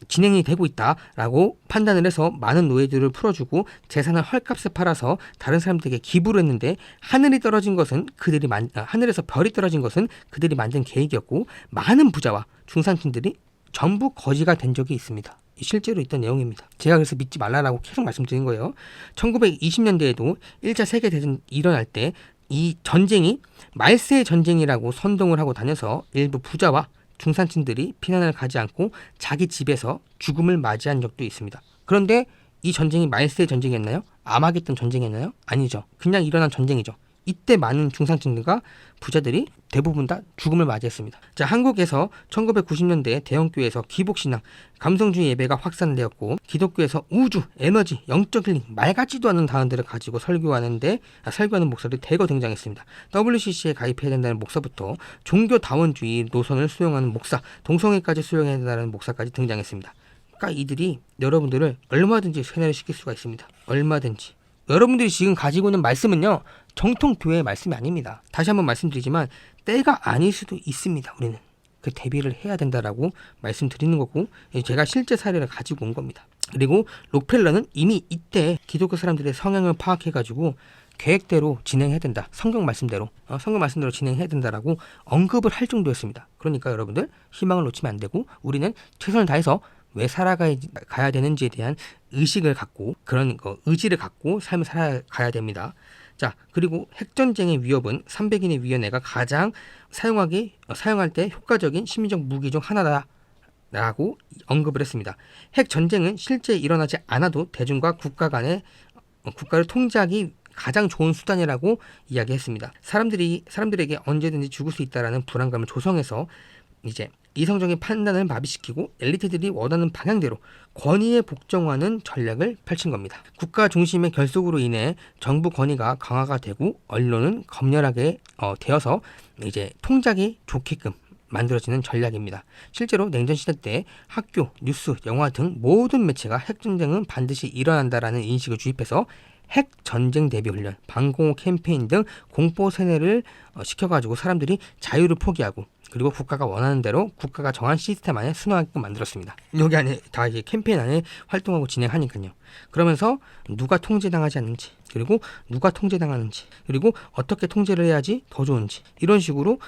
진행이 되고 있다라고 판단을 해서 많은 노예들을 풀어주고 재산을 헐값에 팔아서 다른 사람들에게 기부를 했는데 하늘에서 별이 떨어진 것은 그들이 만든 계획이었고 많은 부자와 중산층들이 전부 거지가 된 적이 있습니다. 실제로 있던 내용입니다. 제가 그래서 믿지 말라라고 계속 말씀드린 거예요. 1920년대에도 1차 세계대전이 일어날 때 이 전쟁이 말세의 전쟁이라고 선동을 하고 다녀서 일부 부자와 중산층들이 피난을 가지 않고 자기 집에서 죽음을 맞이한 적도 있습니다. 그런데 이 전쟁이 말세의 전쟁이었나요? 아마겟돈 전쟁이었나요? 아니죠. 그냥 일어난 전쟁이죠. 이때 많은 중산층들과 부자들이 대부분 다 죽음을 맞이했습니다. 자, 한국에서 1990년대 대형교회에서 기복신앙, 감성주의 예배가 확산되었고 기독교에서 우주, 에너지, 영적 힐링, 말 같지도 않은 단어들을 가지고 설교하는 목사들이 대거 등장했습니다. WCC에 가입해야 된다는 목사부터 종교다원주의 노선을 수용하는 목사, 동성애까지 수용해야 된다는 목사까지 등장했습니다. 그러니까 이들이 여러분들을 얼마든지 세뇌를 시킬 수가 있습니다. 얼마든지. 여러분들이 지금 가지고 있는 말씀은요, 정통 교회의 말씀이 아닙니다. 다시 한번 말씀드리지만 때가 아닐 수도 있습니다. 우리는 그 대비를 해야 된다라고 말씀드리는 거고, 제가 실제 사례를 가지고 온 겁니다. 그리고 록펠러는 이미 이때 기독교 사람들의 성향을 파악해가지고 계획대로 진행해야 된다. 성경 말씀대로 진행해야 된다라고 언급을 할 정도였습니다. 그러니까 여러분들 희망을 놓치면 안 되고 우리는 최선을 다해서 왜 살아가야 되는지에 대한 의식을 갖고 의지를 갖고 삶을 살아가야 됩니다. 자, 그리고 핵전쟁의 위협은 300인의 위원회가 가장 사용할 때 효과적인 심리적 무기 중 하나다라고 언급을 했습니다. 핵전쟁은 실제 일어나지 않아도 대중과 국가를 통제하기 가장 좋은 수단이라고 이야기했습니다. 사람들에게 언제든지 죽을 수 있다라는 불안감을 조성해서 이제 이성적인 판단을 마비시키고 엘리트들이 원하는 방향대로 권위에 복종하는 전략을 펼친 겁니다. 국가 중심의 결속으로 인해 정부 권위가 강화가 되고 언론은 검열하게 되어서 이제 통작이 좋게끔 만들어지는 전략입니다. 실제로 냉전 시대 때 학교, 뉴스, 영화 등 모든 매체가 핵전쟁은 반드시 일어난다라는 인식을 주입해서 핵전쟁 대비 훈련, 방공호 캠페인 등 공포 세뇌를 시켜가지고 사람들이 자유를 포기하고 그리고 국가가 원하는 대로 국가가 정한 시스템 안에 순응하게끔 만들었습니다. 여기 안에 다 이게 캠페인 안에 활동하고 진행하니까요. 그러면서 누가 통제당하지 않는지, 그리고 누가 통제당하는지, 그리고 어떻게 통제를 해야지 더 좋은지 이런 식으로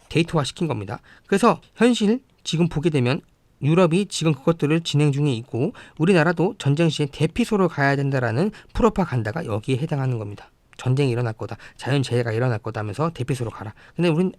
데이터화 시킨 겁니다. 그래서 현실 지금 보게 되면 유럽이 지금 그것들을 진행 중에 있고 우리나라도 전쟁 시에 대피소로 가야 된다라는 프로파간다가 여기에 해당하는 겁니다. 전쟁이 일어날 거다, 자연재해가 일어날 거다 하면서 대피소로 가라. 근데 우린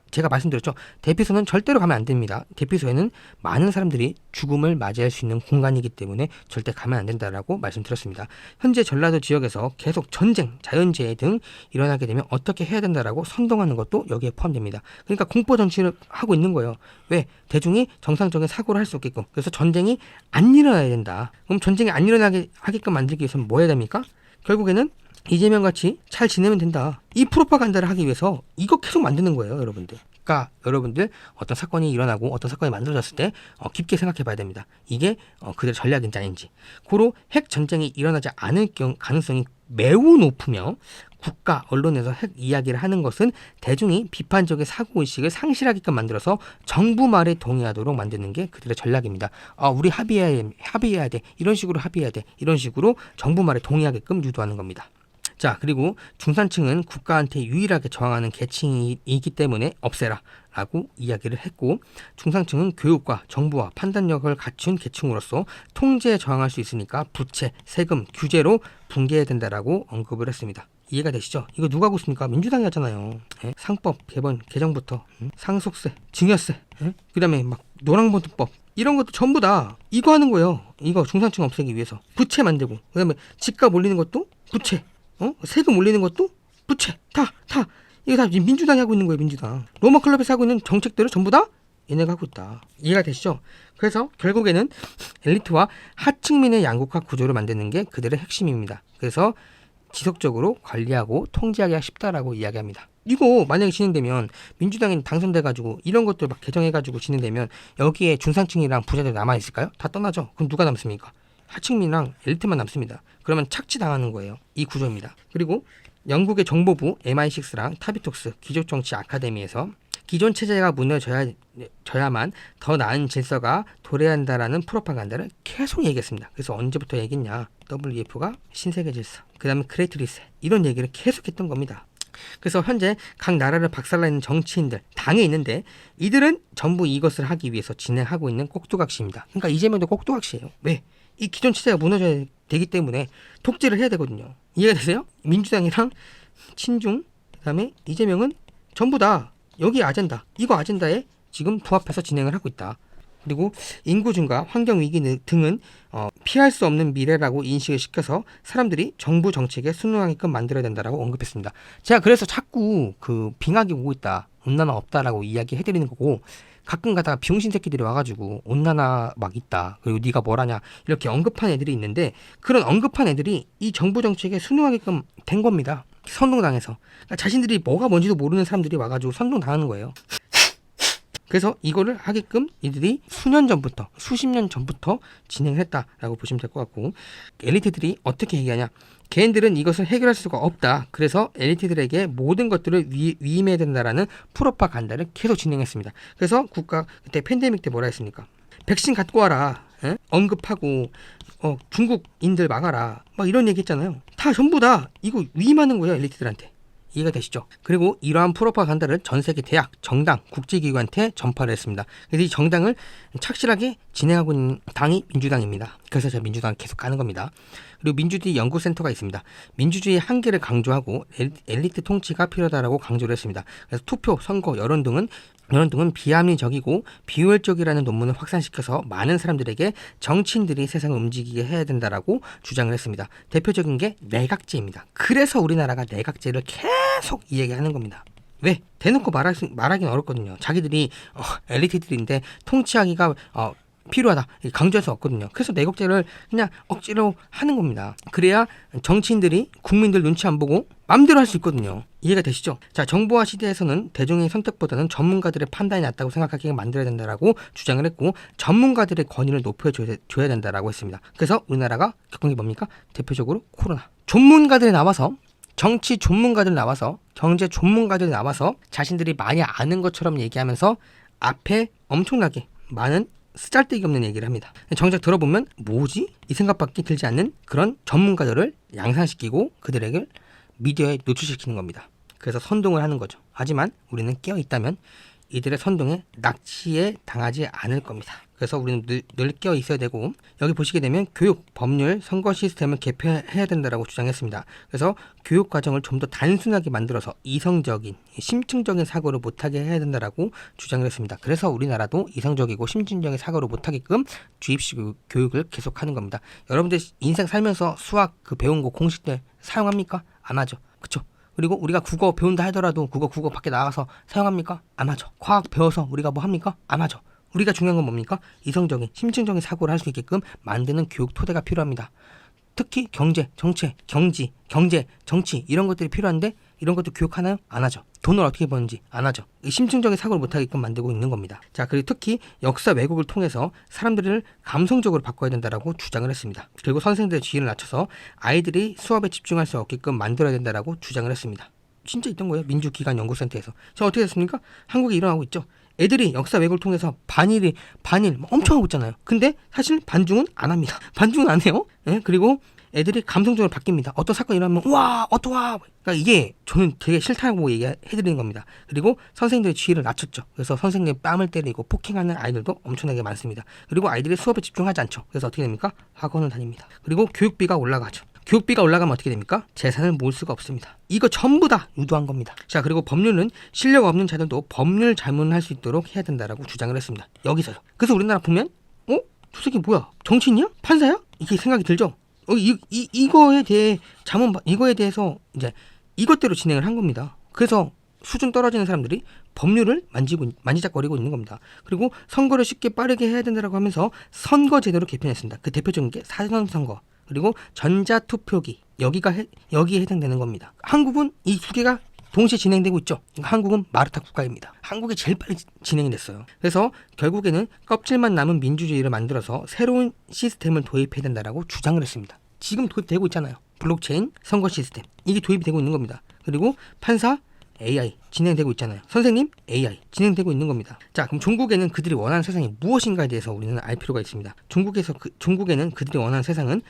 제가 말씀드렸죠. 대피소는 절대로 가면 안 됩니다. 대피소에는 많은 사람들이 죽음을 맞이할 수 있는 공간이기 때문에 절대 가면 안 된다라고 말씀드렸습니다. 현재 전라도 지역에서 계속 전쟁, 자연재해 등 일어나게 되면 어떻게 해야 된다라고 선동하는 것도 여기에 포함됩니다. 그러니까 공포 정치를 하고 있는 거예요. 왜? 대중이 정상적인 사고를 할 수 없게끔. 그래서 전쟁이 안 일어나야 된다. 그럼 전쟁이 안 일어나게 하게끔 만들기 위해서는 뭐 해야 됩니까? 결국에는 이재명 같이 잘 지내면 된다. 이 프로파간다를 하기 위해서 이거 계속 만드는 거예요, 여러분들. 그러니까 여러분들 어떤 사건이 일어나고 어떤 사건이 만들어졌을 때 깊게 생각해 봐야 됩니다. 이게 그들의 전략인지 아닌지. 고로 핵 전쟁이 일어나지 않을 가능성이 매우 높으며 국가 언론에서 핵 이야기를 하는 것은 대중이 비판적인 사고의식을 상실하게끔 만들어서 정부 말에 동의하도록 만드는 게 그들의 전략입니다. 우리 합의해야 돼. 이런 식으로 합의해야 돼. 이런 식으로 정부 말에 동의하게끔 유도하는 겁니다. 자, 그리고 중산층은 국가한테 유일하게 저항하는 계층이기 때문에 없애라 라고 이야기를 했고, 중산층은 교육과 정부와 판단력을 갖춘 계층으로서 통제에 저항할 수 있으니까 부채, 세금, 규제로 붕괴해야 된다라고 언급을 했습니다. 이해가 되시죠? 이거 누가 하고 있습니까? 민주당이 하잖아요. 상법 개정부터 상속세, 증여세, 그 다음에 막 노랑보도법 이런 것도 전부 다 이거 하는 거예요. 이거 중산층 없애기 위해서 부채 만들고, 그다음에 집값 올리는 것도 부채, 세금 올리는 것도 부채, 다 이거 다 민주당이 하고 있는 거예요. 민주당 로마 클럽에서 하고 있는 정책들을 전부 다 얘네가 하고 있다. 이해가 되시죠? 그래서 결국에는 엘리트와 하층민의 양극화 구조를 만드는 게 그들의 핵심입니다. 그래서 지속적으로 관리하고 통제하기가 쉽다라고 이야기합니다. 이거 만약에 진행되면 민주당이 당선돼가지고 이런 것들 막 개정해가지고 진행되면 여기에 중산층이랑 부자들 남아있을까요? 다 떠나죠. 그럼 누가 남습니까? 하층민이랑 엘리트만 남습니다. 그러면 착취당하는 거예요. 이 구조입니다. 그리고 영국의 정보부 MI6랑 타비톡스 귀족정치 아카데미에서 기존 체제가 무너져야만 더 나은 질서가 도래한다라는 프로파간다를 계속 얘기했습니다. 그래서 언제부터 얘기했냐? WEF가 신세계 질서, 그 다음에 그레이트 리셋, 이런 얘기를 계속했던 겁니다. 그래서 현재 각 나라를 박살내는 정치인들 당에 있는데 이들은 전부 이것을 하기 위해서 진행하고 있는 꼭두각시입니다. 그러니까 이재명도 꼭두각시예요. 왜? 이 기존 체제가 무너져야 되기 때문에 독재를 해야 되거든요. 이해가 되세요? 민주당이랑 친중, 그 다음에 이재명은 전부 다 여기 아젠다, 이거 아젠다에 지금 부합해서 진행을 하고 있다. 그리고 인구 증가, 환경 위기 등은 피할 수 없는 미래라고 인식을 시켜서 사람들이 정부 정책에 순응하게끔 만들어야 된다라고 언급했습니다. 제가 그래서 자꾸 그 빙하기 오고 있다, 온난화 없다라고 이야기해드리는 거고, 가끔 가다가 병신 새끼들이 와가지고 온난화 막 있다, 그리고 네가 뭘 하냐 이렇게 언급한 애들이 있는데, 그런 언급한 애들이 이 정부 정책에 순응하게끔 된 겁니다. 선동당해서. 그러니까 자신들이 뭐가 뭔지도 모르는 사람들이 와가지고 선동당하는 거예요. 그래서 이거를 하게끔 이들이 수년 전부터, 수십 년 전부터 진행했다라고 보시면 될 것 같고, 엘리트들이 어떻게 얘기하냐? 개인들은 이것을 해결할 수가 없다. 그래서 엘리트들에게 모든 것들을 위임해야 된다라는 프로파간다를 계속 진행했습니다. 그래서 국가 그때 팬데믹 때 뭐라 했습니까? 백신 갖고 와라. 에? 언급하고 중국인들 막아라. 막 이런 얘기 했잖아요. 다 전부 다 이거 위임하는 거예요, 엘리트들한테. 이해가 되시죠? 그리고 이러한 프로파간다를 전 세계 대학, 정당, 국제기구한테 전파를 했습니다. 그래서 이 정당을 착실하게 진행하고 있는 당이 민주당입니다. 그래서 제가 민주당을 계속 가는 겁니다. 그리고 민주주의 연구센터가 있습니다. 민주주의의 한계를 강조하고 엘리트 통치가 필요하다라고 강조를 했습니다. 그래서 투표, 선거, 여론 등은 비합리적이고 비효율적이라는 논문을 확산시켜서 많은 사람들에게 정치인들이 세상을 움직이게 해야 된다라고 주장을 했습니다. 대표적인 게 내각제입니다. 그래서 우리나라가 내각제를 계속 이야기하는 겁니다. 왜? 대놓고 말하기는 어렵거든요. 자기들이 엘리트들인데 통치하기가 필요하다 강조할 수 없거든요. 그래서 내각제를 그냥 억지로 하는 겁니다. 그래야 정치인들이 국민들 눈치 안 보고 마음대로 할 수 있거든요. 이해가 되시죠? 자, 정보화 시대에서는 대중의 선택보다는 전문가들의 판단이 낫다고 생각하게 만들어야 된다라고 주장을 했고, 전문가들의 권위를 높여줘야 된다라고 했습니다. 그래서 우리나라가 겪은 게 뭡니까? 대표적으로 코로나. 전문가들이 나와서, 정치 전문가들이 나와서, 경제 전문가들이 나와서 자신들이 많이 아는 것처럼 얘기하면서 앞에 엄청나게 많은 쓰잘데기 없는 얘기를 합니다. 정작 들어보면 뭐지? 이 생각밖에 들지 않는 그런 전문가들을 양산시키고 그들에게 미디어에 노출시키는 겁니다. 그래서 선동을 하는 거죠. 하지만 우리는 깨어있다면 이들의 선동에 납치에 당하지 않을 겁니다. 그래서 우리는 늘 깨어 있어야 되고, 여기 보시게 되면 교육, 법률, 선거 시스템을 개편해야 된다고 주장했습니다. 그래서 교육 과정을 좀 더 단순하게 만들어서 이성적인, 심층적인 사고를 못하게 해야 된다고 주장을 했습니다. 그래서 우리나라도 이성적이고 심층적인 사고를 못하게끔 주입식 교육을 계속하는 겁니다. 여러분들 인생 살면서 수학 배운 거 공식들 사용합니까? 안 하죠. 그쵸? 그리고 우리가 국어 배운다 하더라도 국어 밖에 나가서 사용합니까? 안 하죠. 과학 배워서 우리가 뭐 합니까? 안 하죠. 우리가 중요한 건 뭡니까? 이성적인, 심층적인 사고를 할 수 있게끔 만드는 교육 토대가 필요합니다. 특히 경제, 정책, 경제, 정치 이런 것들이 필요한데 이런 것도 교육하나요? 안 하죠. 돈을 어떻게 버는지 안 하죠. 심층적인 사고를 못하게끔 만들고 있는 겁니다. 자, 그리고 특히 역사 왜곡을 통해서 사람들을 감성적으로 바꿔야 된다라고 주장을 했습니다. 그리고 선생들의 지위를 낮춰서 아이들이 수업에 집중할 수 없게끔 만들어야 된다라고 주장을 했습니다. 진짜 있던 거예요. 민주기관연구센터에서. 자, 어떻게 됐습니까? 한국에 일어나고 있죠. 애들이 역사 왜곡을 통해서 반일 엄청 하고 있잖아요. 근데 사실 반중은 안 합니다. 반중은 안 해요. 예? 그리고 애들이 감성적으로 바뀝니다. 어떤 사건이 일어나면 우와 어떠와. 그러니까 이게 저는 되게 싫다고 얘기해드리는 겁니다. 그리고 선생님들의 지위를 낮췄죠. 그래서 선생님의 뺨을 때리고 폭행하는 아이들도 엄청나게 많습니다. 그리고 아이들이 수업에 집중하지 않죠. 그래서 어떻게 됩니까? 학원을 다닙니다. 그리고 교육비가 올라가죠. 교육비가 올라가면 어떻게 됩니까? 재산을 모을 수가 없습니다. 이거 전부 다 유도한 겁니다. 자, 그리고 법률은 실력 없는 자들도 법률 자문을 할 수 있도록 해야 된다라고 주장을 했습니다. 여기서요. 그래서 우리나라 보면 저 새끼 뭐야? 정치인이야? 판사야? 이렇게 생각이 들죠? 이거에 대해서 이제 이것대로 진행을 한 겁니다. 그래서 수준 떨어지는 사람들이 법률을 만지작거리고 있는 겁니다. 그리고 선거를 쉽게 빠르게 해야 된다고 하면서 선거제도를 개편했습니다. 그 대표적인 게 사전선거 그리고 전자투표기 여기에 해당되는 겁니다. 한국은 이 두 개가 동시에 진행되고 있죠. 한국은 마르타 국가입니다. 한국이 제일 빨리 진행이 됐어요. 그래서 결국에는 껍질만 남은 민주주의를 만들어서 새로운 시스템을 도입해야 된다라고 주장을 했습니다. 지금 도입되고 있잖아요. 블록체인 선거 시스템 이게 도입이 되고 있는 겁니다. 그리고 판사 AI 진행되고 있잖아요. 선생님 AI 진행되고 있는 겁니다. 자, 그럼 종국에는 그들이 원하는 세상이 무엇인가에 대해서 우리는 알 필요가 있습니다. 종국에는 그들이 원하는 세상은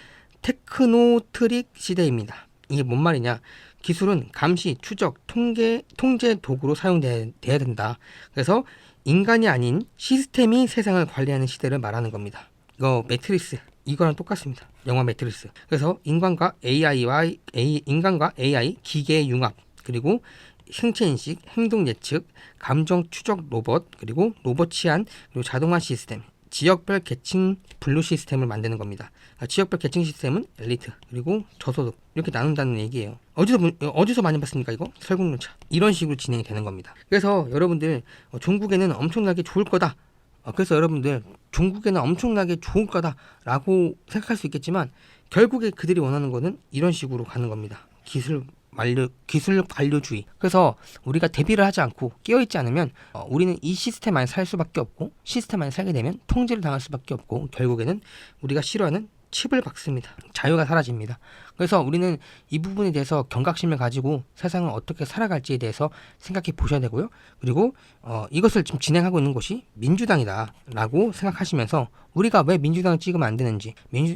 테크노트릭 시대입니다. 이게 뭔 말이냐? 기술은 감시, 추적, 통제 도구로 사용돼야 된다. 그래서 인간이 아닌 시스템이 세상을 관리하는 시대를 말하는 겁니다. 이거 매트리스 이거랑 똑같습니다. 영화 매트리스. 그래서 인간과 AI, 기계의 융합, 그리고 생체 인식, 행동 예측, 감정 추적 로봇, 그리고 로봇 치안, 그리고 자동화 시스템, 지역별 계층 분류 시스템을 만드는 겁니다. 지역별 계층 시스템은 엘리트, 그리고 저소득 이렇게 나눈다는 얘기예요. 어디서 많이 봤습니까 이거? 설국열차. 이런 식으로 진행이 되는 겁니다. 그래서 여러분들 종국에는 엄청나게 좋을 거다. 그래서 여러분들 종국에는 엄청나게 좋을 거다라고 생각할 수 있겠지만 결국에 그들이 원하는 거는 이런 식으로 가는 겁니다. 기술 관료주의. 그래서 우리가 대비를 하지 않고 깨어있지 않으면 우리는 이 시스템 안에 살 수밖에 없고 시스템 안에 살게 되면 통제를 당할 수밖에 없고 결국에는 우리가 싫어하는 칩을 박습니다. 자유가 사라집니다. 그래서 우리는 이 부분에 대해서 경각심을 가지고 세상을 어떻게 살아갈지에 대해서 생각해 보셔야 되고요. 그리고 이것을 지금 진행하고 있는 곳이 민주당이다 라고 생각하시면서 우리가 왜 민주당을 찍으면 안 되는지,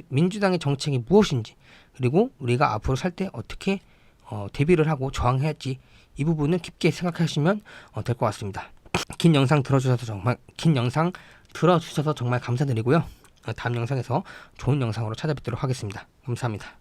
민주당의 정책이 무엇인지, 그리고 우리가 앞으로 살 때 어떻게 대비를 하고 저항해야 할지 이 부분을 깊게 생각하시면 될 것 같습니다. 긴 영상 들어주셔서 정말 감사드리고요. 다음 영상에서 좋은 영상으로 찾아뵙도록 하겠습니다. 감사합니다.